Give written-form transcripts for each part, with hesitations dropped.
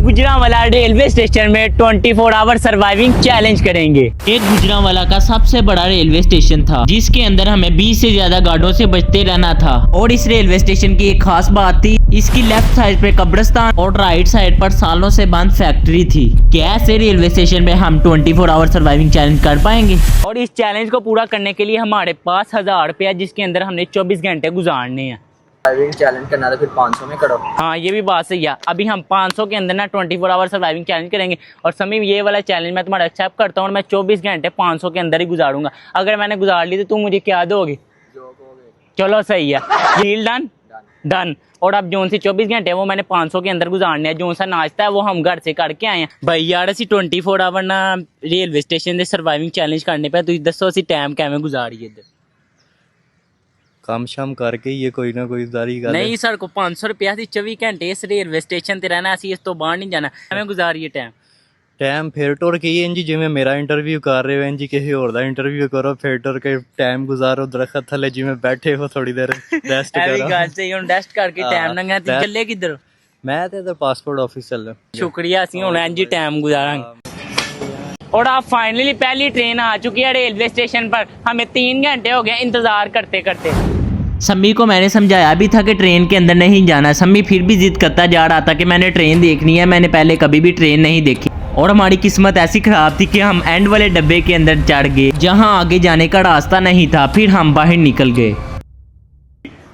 Gujranwala railway station में 24 our surviving challenge करेंगे। एक गुजरांवाला का सबसे बड़ा रेलवे स्टेशन था जिसके अंदर हमें 20 से ज्यादा गार्डों से बचते रहना था। और इस रेलवे स्टेशन की एक खास बात थी, इसकी लेफ्ट साइड पे कब्रिस्तान और राइट साइड पर सालों से बंद फैक्ट्री थी। क्या ऐसे रेलवे स्टेशन में हम 24 आवर सर्वाइविंग चैलेंज कर पाएंगे? और इस चैलेंज को पूरा करने के लिए हमारे पास 1000 रुपया, जिसके अंदर हमने 24 घंटे गुजारने हैं। सर्वाइविंग चैलेंज करना तो फिर 500 में करो। हाँ, ये भी बात सही है। अभी हम 500 के अंदर ना 24 आवर सर्वाइविंग चैलेंज करेंगे। और समीम, ये वाला चैलेंज मैं तुम्हारा एक्सेप्ट करता हूँ और मैं 24 घंटे 500 के अंदर ही गुजारूंगा। अगर मैंने गुजार ली तो तुम मुझे क्या दोगे? चलो सही है, डील डन डन। और अब जोन सी 24 घंटे वो मैंने 500 के अंदर गुजारने हैं। जोन सा नाश्ता है वो हम घर से करके आए हैं। भाई यार, असी 24 आवर ना रेलवे स्टेशन से सर्वाइविंग चैलेंज करने पे तुम दसो असी टाइम किवें गुजारीए? इधर काम शाम करके ये कोई ना कोई जारी कर नहीं सर को 500 रुपया थी 24 घंटे इस रेलवे स्टेशन ते रहना, असी इस तो बाहर नहीं जाना। किवें गुजारीए टाइम फिर टुर के इंजी जिवें मेरा इंटरव्यू कर रहे हो इंजी किसी होर दा इंटरव्यू करो, फिर टुर के टाइम गुजारो दरख्त थले जिवें बैठे हो थोड़ी देर रेस्ट करो। ऐसी गल सही, हुन रेस्ट करके टाइम लंघना। ते चले किधर? मैं ते इधर पासपोर्ट ऑफिस चल। शुक्रिया, असी हुन इंजी टाइम गुजारांगे। और अब फाइनली पहली ट्रेन आ चुकी है रेलवे स्टेशन पर। हमें 3 घंटे हो गए इंतजार करते करते। सम्मी को मैंने समझाया भी था कि ट्रेन के अंदर नहीं जाना। सम्मी फिर भी जिद करता जा रहा था कि मैंने ट्रेन देखनी है, मैंने पहले कभी भी ट्रेन नहीं देखी। और हमारी किस्मत ऐसी खराब थी कि हम एंड वाले डब्बे के अंदर चढ़ गए जहां आगे जाने का रास्ता नहीं था। फिर हम बाहर निकल गए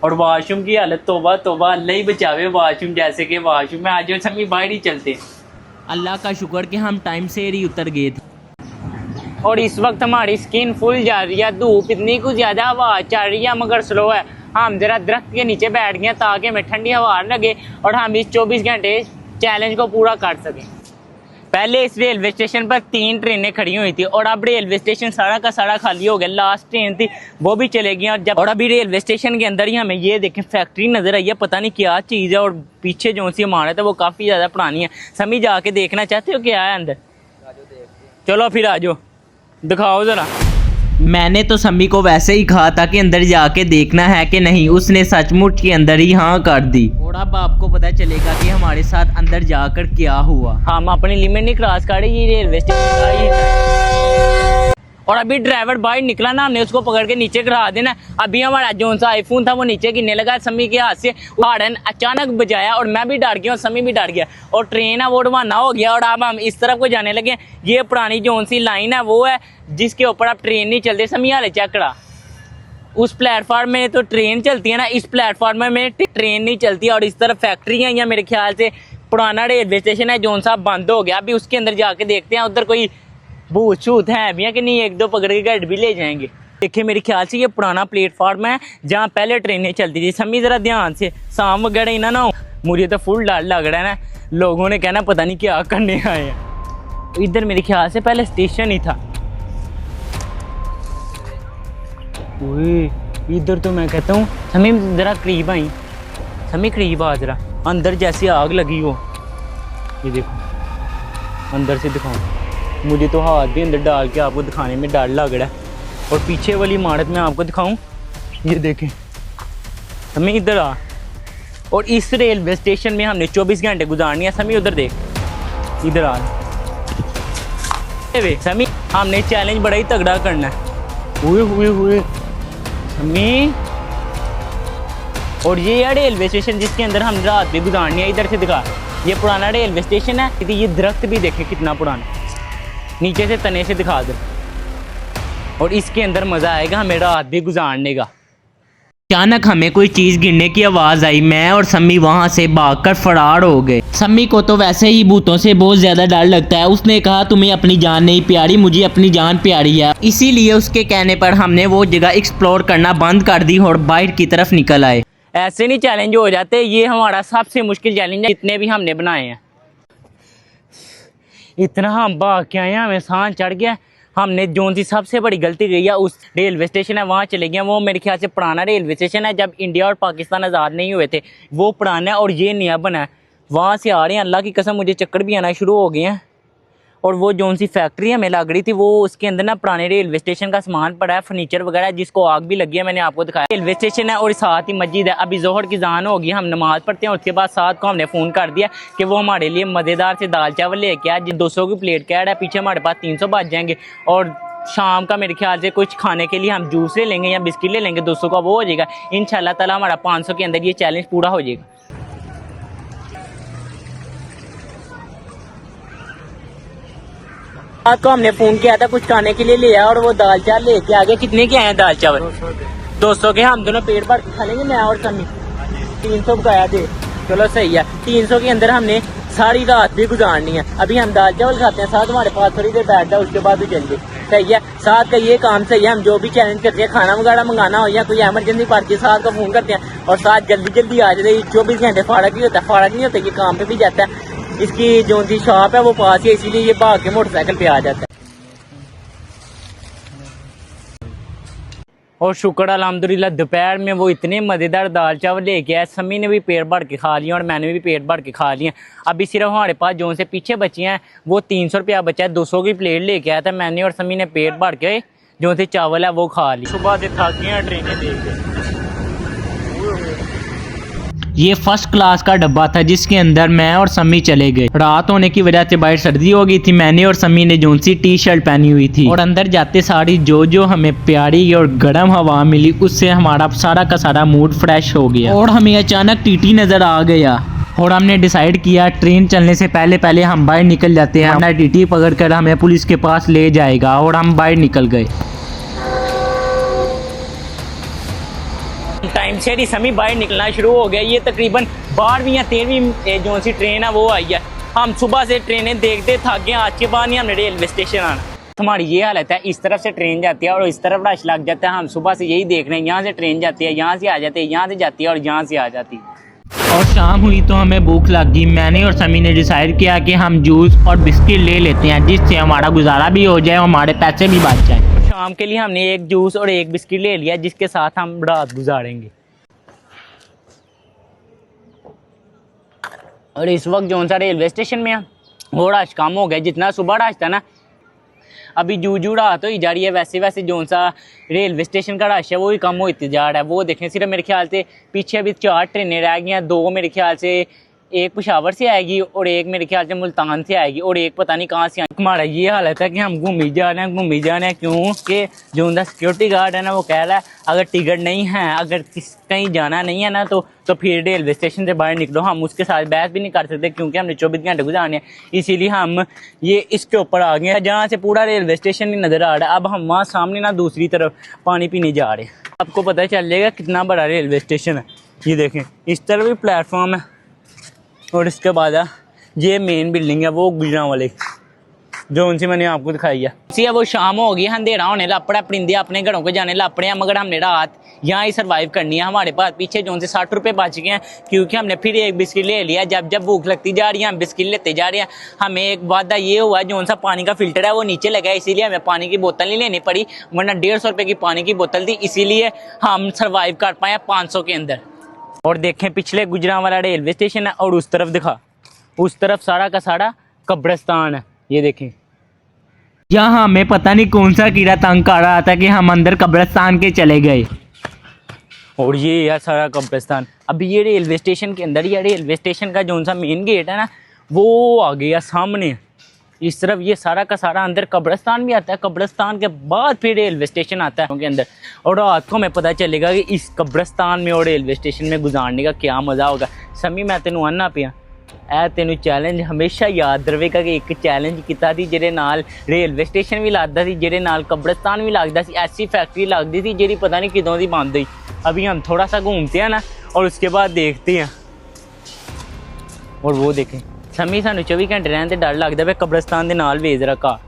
और वॉशरूम की हालत, तौबा तौबा, अल्लाह ही बचावे। वॉशरूम जैसे कि वॉशरूम में आज सम्मी बाहर ही चलते। अल्लाह का शुक्र कि हम टाइम से ही उतर गए थे। और इस वक्त हमारी स्किन फुल जा रही है। धूप इतनी कुछ ज़्यादा, हवा चल रही है मगर स्लो है। हम जरा दरख्त के नीचे बैठ गए ताकि हमें ठंडी हवा लगे और हम इस 24 घंटे चैलेंज को पूरा कर सकें। पहले इस रेलवे स्टेशन पर 3 ट्रेनें खड़ी हुई थी और अब रेलवे स्टेशन सारा का सारा खाली हो गया। लास्ट ट्रेन थी वो भी चले गई। और अभी रेलवे स्टेशन के अंदर ही हमें ये देखें फैक्ट्री नज़र आई है, पता नहीं क्या चीज़ है। और पीछे जो सी इमारत है वो काफ़ी ज़्यादा पुरानी है। समी जाके देखना चाहते हो क्या है अंदर? चलो फिर आ जाओ, दिखाओ ज़रा। मैंने तो सम्मी को वैसे ही कहा था कि अंदर जाके देखना है कि नहीं, उसने सचमुच के अंदर ही हाँ कर दी। और अब आपको पता चलेगा कि हमारे साथ अंदर जाकर क्या हुआ। हम अपनी लिमिट नहीं क्रॉस कर रहे, ये रेलवे स्टेशन। और अभी ड्राइवर बाहर निकला ना, हमने उसको पकड़ के नीचे गिरा देना। अभी हमारा जो सा आईफोन था वो नीचे गिरने लगा। समी के हाथ से हार्न अचानक बजाया और मैं भी डर गया और समी भी डर गया और ट्रेन है वो रवाना हो गया। और अब हम इस तरफ को जाने लगे। ये पुरानी जो सी लाइन है वो है जिसके ऊपर अब ट्रेन नहीं चलती। समी हाले चेक करा, उस प्लेटफॉर्म में तो ट्रेन चलती है ना, इस प्लेटफॉर्म में ट्रेन नहीं चलती। और इस तरफ फैक्ट्री है या मेरे ख्याल से पुराना रेलवे स्टेशन है जो सा बंद हो गया। अभी उसके अंदर जाके देखते हैं उधर कोई भूत छूत है भी कि नहीं, 1-2 पकड़ के गाइड भी ले जाएंगे। देखिए मेरे ख्याल से ये पुराना प्लेटफॉर्म है जहाँ पहले ट्रेनें चलती थी। समी जरा ध्यान से, शाम वगैरह ही ना हो। मुझे तो फुल डर लग रहा है ना, लोगों ने कहना पता नहीं क्या करने आए हैं। इधर मेरे ख्याल से पहले स्टेशन ही था। इधर तो मैं कहता हूँ समी जरा करीब आई, समी करीब आ जरा। अंदर जैसे आग लगी हो, ये देखो अंदर से दिखाऊँ। मुझे तो हाथ भी अंदर डाल के आपको दिखाने में डर लग रहा है। और पीछे वाली इमारत में आपको दिखाऊं, ये देखें। समी इधर आ। और इस रेलवे स्टेशन में हमने 24 घंटे गुजारनी है। समी उधर देख, इधर आ। समी हमने चैलेंज बड़ा ही तगड़ा करना है। हुए समी। और ये है रेलवे स्टेशन जिसके अंदर हम रात भी गुजारनी है। इधर से दिखा, ये पुराना रेलवे स्टेशन है। ये दरख्त भी देखें कितना पुराना, नीचे से तने से दिखा दे। और इसके अंदर मजा आएगा हमें रात भी गुजारने का। अचानक हमें कोई चीज गिरने की आवाज आई। मैं और सम्मी वहां से भागकर फरार हो गए। सम्मी को तो वैसे ही भूतों से बहुत ज्यादा डर लगता है। उसने कहा तुम्हें अपनी जान नहीं प्यारी, मुझे अपनी जान प्यारी है। इसीलिए उसके कहने पर हमने वो जगह एक्सप्लोर करना बंद कर दी और बाहर की तरफ निकल आए। ऐसे नहीं चैलेंज हो जाते। ये हमारा सबसे मुश्किल चैलेंज है जितने भी हमने बनाए हैं। इतना हम भाग के आए हैं, हमें सांस चढ़ गया। हमने जो सी सबसे बड़ी गलती की है, उस रेलवे स्टेशन है वहाँ चले गए। वो मेरे ख्याल से पुराना रेलवे स्टेशन है, जब इंडिया और पाकिस्तान आज़ाद नहीं हुए थे वो पुराना है और ये नया बना है। वहाँ से आ रहे हैं, अल्लाह की कसम मुझे चक्कर भी आना शुरू हो गए हैं। और वो जो सी फैक्ट्री हमें लग रही थी वो उसके अंदर ना पुराने रेलवे स्टेशन का सामान पड़ा है, फर्नीचर वगैरह, जिसको आग भी लगी है, मैंने आपको दिखाया। रेलवे स्टेशन है और साथ ही मस्जिद है। अभी जोहर की जान होगी, हम नमाज पढ़ते हैं, उसके बाद साथ को हमने फ़ोन कर दिया कि वो हमारे लिए मज़ेदार से दाल चावल लेके आए, जिन 200 की प्लेट कैड है, पीछे हमारे पास 300 बच जाएंगे। और शाम का मेरे ख्याल से कुछ खाने के लिए हम जूस ले लेंगे या बिस्किट ले लेंगे, 200 का वो हो जाएगा। इंशाल्लाह ताला हमारा 500 के अंदर ये चैलेंज पूरा हो जाएगा। रात को हमने फोन किया था कुछ खाने के लिए ले आया और वो दाल चावल लेके आ गए। कितने के आए दाल चावल? 200 के। हम दोनों पेट भर के खा लेंगे, मैं और समी। 300 का थे, चलो सही है। 300 के अंदर हमने सारी रात भी गुजारनी है। अभी हम दाल चावल खाते हैं, साथ हमारे पास थोड़ी देर बैठता है, उसके बाद भी चल गए। सही है, साथ का ये काम सही है। हम जो भी चैलेंज करते हैं, खाना वगैरह मंगाना हो या कोई एमरजेंसी पड़ती है, साथ का फोन करते हैं और साथ जल्दी जल्दी आ जाते हैं। 24 घंटे फाड़क ही होता है, फाड़क नहीं होता, ये काम पे भी जाता है। इसकी जो सी शॉप है वो पास ही, इसीलिए ये भाग के मोटरसाइकिल पे आ जाता है। और शुक्र अल्हम्दुलिल्लाह दोपहर में वो इतने मज़ेदार दाल चावल लेके आए, समी ने भी पेट भर के खा लिया और मैंने भी पेट भर के खा लिया। अभी सिर्फ हमारे पास जो से पीछे बची हैं वो 300 रुपया बचा है। 200 की प्लेट लेके आया था मैंने और समी ने, पेट भर के जो से चावल है वो खा ली। सुबह से थक गए हैं ट्रेनें देख के। ये फर्स्ट क्लास का डब्बा था जिसके अंदर मैं और समी चले गए। रात होने की वजह से बाहर सर्दी हो गई थी। मैंने और समी ने जो सी टी शर्ट पहनी हुई थी और अंदर जाते सारी जो हमें प्यारी और गर्म हवा मिली, उससे हमारा सारा का सारा मूड फ्रेश हो गया। और हमें अचानक टीटी नजर आ गया और हमने डिसाइड किया ट्रेन चलने से पहले पहले हम बाहर निकल जाते हैं, वरना टीटी पकड़ कर हमें पुलिस के पास ले जाएगा। और हम बाहर निकल गए। टाइम से ही समी बाहर निकलना शुरू हो गया। ये तकरीबन 12वीं या 13वीं जो सी ट्रेन है वो आई है। हम सुबह से ट्रेनें देखते थक गए, आज के बाद नहीं हमने रेलवे स्टेशन आना। हमारी ये हालत है, इस तरफ से ट्रेन जाती है और इस तरफ रश लग जाता है। हम सुबह से यही देख रहे हैं, यहाँ से ट्रेन जाती है, यहाँ से आ जाती है, यहाँ से जाती है और यहाँ से आ जाती है। और शाम हुई तो हमें भूख लग गई। मैंने और समी ने डिसाइड किया कि हम जूस और बिस्किट ले लेते हैं, जिससे हमारा गुजारा भी हो जाए और हमारे पैसे भी बच जाए। शाम के लिए हमने एक जूस और एक बिस्किट ले लिया, जिसके साथ हम रात गुजारेंगे। और इस वक्त जो सा रेलवे स्टेशन में वो रश कम हो गया। जितना सुबह रश था ना, अभी जू रात हो जा रही है, वैसे वैसे जो सा रेलवे स्टेशन का रश है वो ही कम होती जा रहा है। वो देखें, सिर्फ मेरे ख्याल से पीछे अभी 4 ट्रेनें रह गई हैं। 2 मेरे ख्याल से, एक पेशावर से आएगी और एक मेरे ख्याल से मुल्तान से आएगी और एक पता नहीं कहाँ से आएगी। हमारा ये हालत है कि हम घूमी जा रहे हैं क्योंकि जो उनका सिक्योरिटी गार्ड है ना वो कह रहा है अगर टिकट नहीं है, अगर कहीं जाना नहीं है ना तो फिर रेलवे स्टेशन से बाहर निकलो। हम उसके साथ बहस भी नहीं कर सकते क्योंकि हमने 24 घंटे गुजारने हैं, इसीलिए हम ये इसके ऊपर आ गए हैं जहाँ से पूरा रेलवे स्टेशन ही नज़र आ रहा है। अब हम वहाँ सामने ना दूसरी तरफ पानी पीने जा रहे हैं। आपको पता चल जाएगा कितना बड़ा रेलवे स्टेशन है। ये देखें, इस तरफ भी प्लेटफॉर्म है और इसके बाद ये मेन बिल्डिंग है वो गुजरांवाले जो उनसे मैंने आपको दिखाई है। सी वो शाम हो गई, अंधेरा होने लग पड़ा, परिंदे अपने घरों को जाने लग पड़े हैं, मगर हमने रात यहाँ ही सर्वाइव करनी है। हमारे पास पीछे जो से 60 रुपये बच गए हैं क्योंकि हमने फिर एक बिस्किट ले लिया। जब भूख लगती जा रही है हम बिस्किट लेते जा रहे हैं। हमें एक वादा ये हुआ, जो सा पानी का फिल्टर है वो नीचे लगा है, इसीलिए हमें पानी की बोतल नहीं लेनी पड़ी, वरना 150 रुपये की पानी की बोतल थी, इसीलिए हम सर्वाइव कर पाए 500 के अंदर। और देखें, पिछले गुजरांवाला रेलवे स्टेशन है और उस तरफ दिखा, उस तरफ सारा का सारा कब्रिस्तान है। ये देखें, यहाँ हमें पता नहीं कौन सा कीड़ा तंग कर रहा था कि हम अंदर कब्रिस्तान के चले गए। और ये है सारा कब्रिस्तान। अभी ये रेलवे स्टेशन के अंदर, ये रेलवे स्टेशन का जो सा मेन गेट है ना वो आ गया सामने। इस तरफ ये सारा का सारा अंदर कब्रिस्तान भी आता है, कब्रिस्तान के बाद फिर रेलवे स्टेशन आता है उनके अंदर। और रात को हमें पता चलेगा कि इस कब्रिस्तान में और रेलवे स्टेशन में गुजारने का क्या मज़ा होगा। समी मैं तेनों आना पिया ऐ तेनों चैलेंज हमेशा याद रहेगा कि एक चैलेंज किया थी जेरे नाल रेलवे स्टेशन भी लगता सी, जेरे नाल कब्रिस्तान भी लगता सी। ऐसी फैक्ट्री लगती थी जेरी पता नहीं कितों की बंद हुई। अभी हम थोड़ा सा घूमते हैं ना और उसके बाद देखते हैं। और वो देखें, समी सानू 24 घंटे रहने डर लगता है कब्रिस्तान के नाल वेज रखा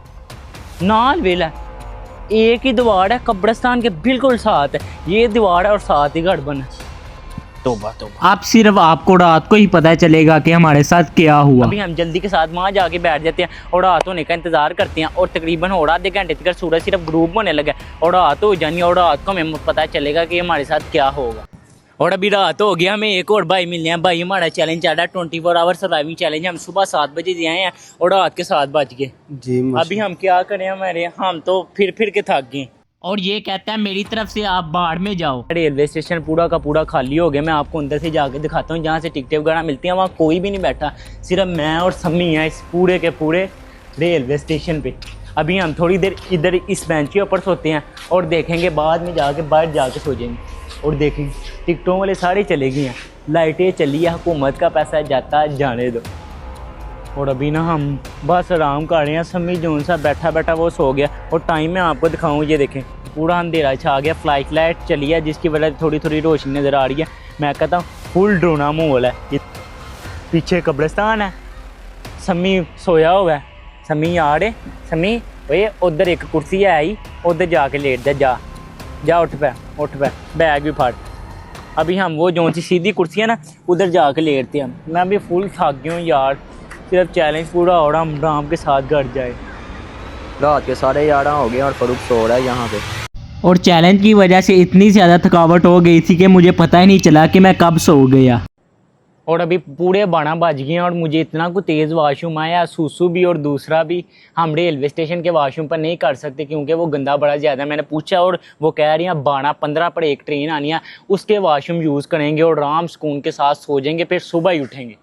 नाल वेला एक ही दीवार है कब्रिस्तान के बिल्कुल साथ है। ये दीवार है और साथ ही गड़बड़ है। तौबा तौबा। अब सिर्फ आपको रात को ही पता चलेगा कि हमारे साथ क्या हुआ। अभी हम जल्दी के साथ वहाँ जाके बैठ जाते हैं और रात होने का इंतजार करते हैं और तकरीबन और आधे घंटे तक सूरज सिर्फ ग्रूप होने लगा और रात हो जानी और रात को हमें पता चलेगा कि हमारे साथ क्या होगा। और अभी रात हो गया, हमें एक और भाई मिलने हैं। भाई हमारा चैलेंज चल रहा है 24 आवर सर्वाइविंग चैलेंज। हम सुबह 7 बजे से आए हैं और रात के 7 बज गए जी। अभी हम क्या करें, हम तो फिर के थक गए। और ये कहता है मेरी तरफ से आप बाढ़ में जाओ। रेलवे स्टेशन पूरा का पूरा खाली हो गया। मैं आपको अंदर से जाके दिखाता हूँ, जहाँ से टिकटें वगैरह मिलती हैं वहाँ कोई भी नहीं बैठा, सिर्फ मैं और सम्मी हैं इस पूरे के पूरे रेलवे स्टेशन पे। अभी हम थोड़ी देर इधर इस बेंच के ऊपर सोते हैं और देखेंगे बाद में जाके बाहर जाके सो जाएंगे। और देखेंगे टिकटों वाले सारे चले गए हैं, लाइटें चली है, हुकूमत का पैसा जाता जाने दो। और अभी ना हम बस आराम कर रहे हैं। सम्मी जोन सा बैठा बैठा वो सो गया। और टाइम मैं आपको दिखाऊँ, ये देखें पूरा अंधेरा छा गया, फ्लाइट लाइट चली है जिसकी वजह से थोड़ी थोड़ी रोशनी नज़र आ रही है। मैं कहता हूँ फुल ड्रोना माहौल है। ये पीछे कब्रिस्तान है, सम्मी सोया हुआ है। सम्मी यार है, सम्मी भैया उधर एक कुर्सी है आई, उधर जाके लेट जा जा उठ पे बैग भी फाड़। अभी हम वो जो सी सीधी कुर्सी है ना उधर जाके लेटते हैं। मैं अभी फुल थक गया हूँ यार, सिर्फ चैलेंज पूरा हो रहा, हम आराम के साथ घर जाए। रात के 11:30 हो गए और फरूक सो रहा है यहाँ पे। और चैलेंज की वजह से इतनी ज़्यादा थकावट हो गई थी कि मुझे पता ही नहीं चला कि मैं कब सो गया। और अभी पूरे 12 बज गए हैं और मुझे इतना कुछ तेज़ वाशरूम आया, सूसू भी और दूसरा भी हम रेलवे स्टेशन के वाशरूम पर नहीं कर सकते क्योंकि वो गंदा बड़ा ज़्यादा है। मैंने पूछा और वो कह रही हैं 12-15 पर एक ट्रेन आनी है, उसके वाशरूम यूज़ करेंगे और आराम सुकून के साथ सो जाएंगे, फिर सुबह ही उठेंगे।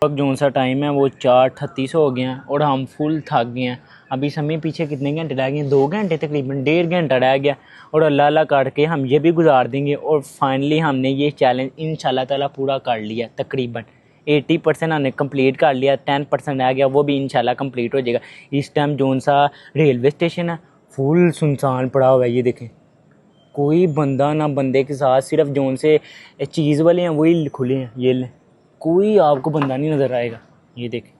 अब जो सा टाइम है वो 4:38 हो गए हैं और हम फुल थक गए हैं। अभी समय पीछे कितने घंटे रह गए हैं, 2 घंटे तकरीबन, 1.5 घंटा रह गया और अल्लाह अल्लाह करके हम ये भी गुजार देंगे। और फाइनली हमने ये चैलेंज इंशाल्लाह ताला पूरा कर लिया। तकरीबन 80% हमने कंप्लीट कर लिया, 10% रह गया, वो भी इंशाल्लाह कंप्लीट हो जाएगा। इस टाइम जोन सा रेलवे स्टेशन है फुल सुनसान पड़ा हुआ है। ये देखें कोई बंदा ना बंदे के साथ, सिर्फ जोन से चीज़ वाले हैं वही खुले हैं। ये कोई आपको बंदा नहीं नज़र आएगा। ये देखें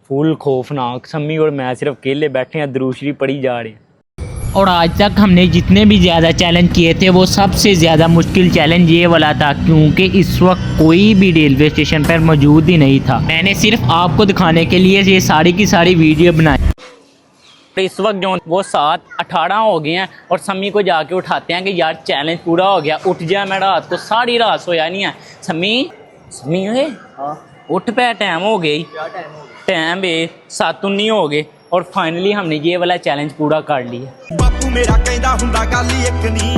फुल खौफनाक। सम्मी और मैं सिर्फ अकेले बैठे हैं, दरूशरी पड़ी जा रहे हैं। और आज तक हमने जितने भी ज़्यादा चैलेंज किए थे वो सबसे ज़्यादा मुश्किल चैलेंज ये वाला था क्योंकि इस वक्त कोई भी रेलवे स्टेशन पर मौजूद ही नहीं था। मैंने सिर्फ आपको दिखाने के लिए ये सारी की सारी वीडियो बनाई। इस वक्त जो वो 7:18 हो गए हैं और सम्मी को जाके उठाते हैं कि यार चैलेंज पूरा हो गया, उठ जाए। मैं रात को सारी रात सोया नहीं है। सम्मी है उठ पे, टाइम हो गई, टाइम 7:19 हो गए और फाइनली हमने ये वाला चैलेंज पूरा कर लिया। बापू मेरा कहंदा हुंदा गल एक नहीं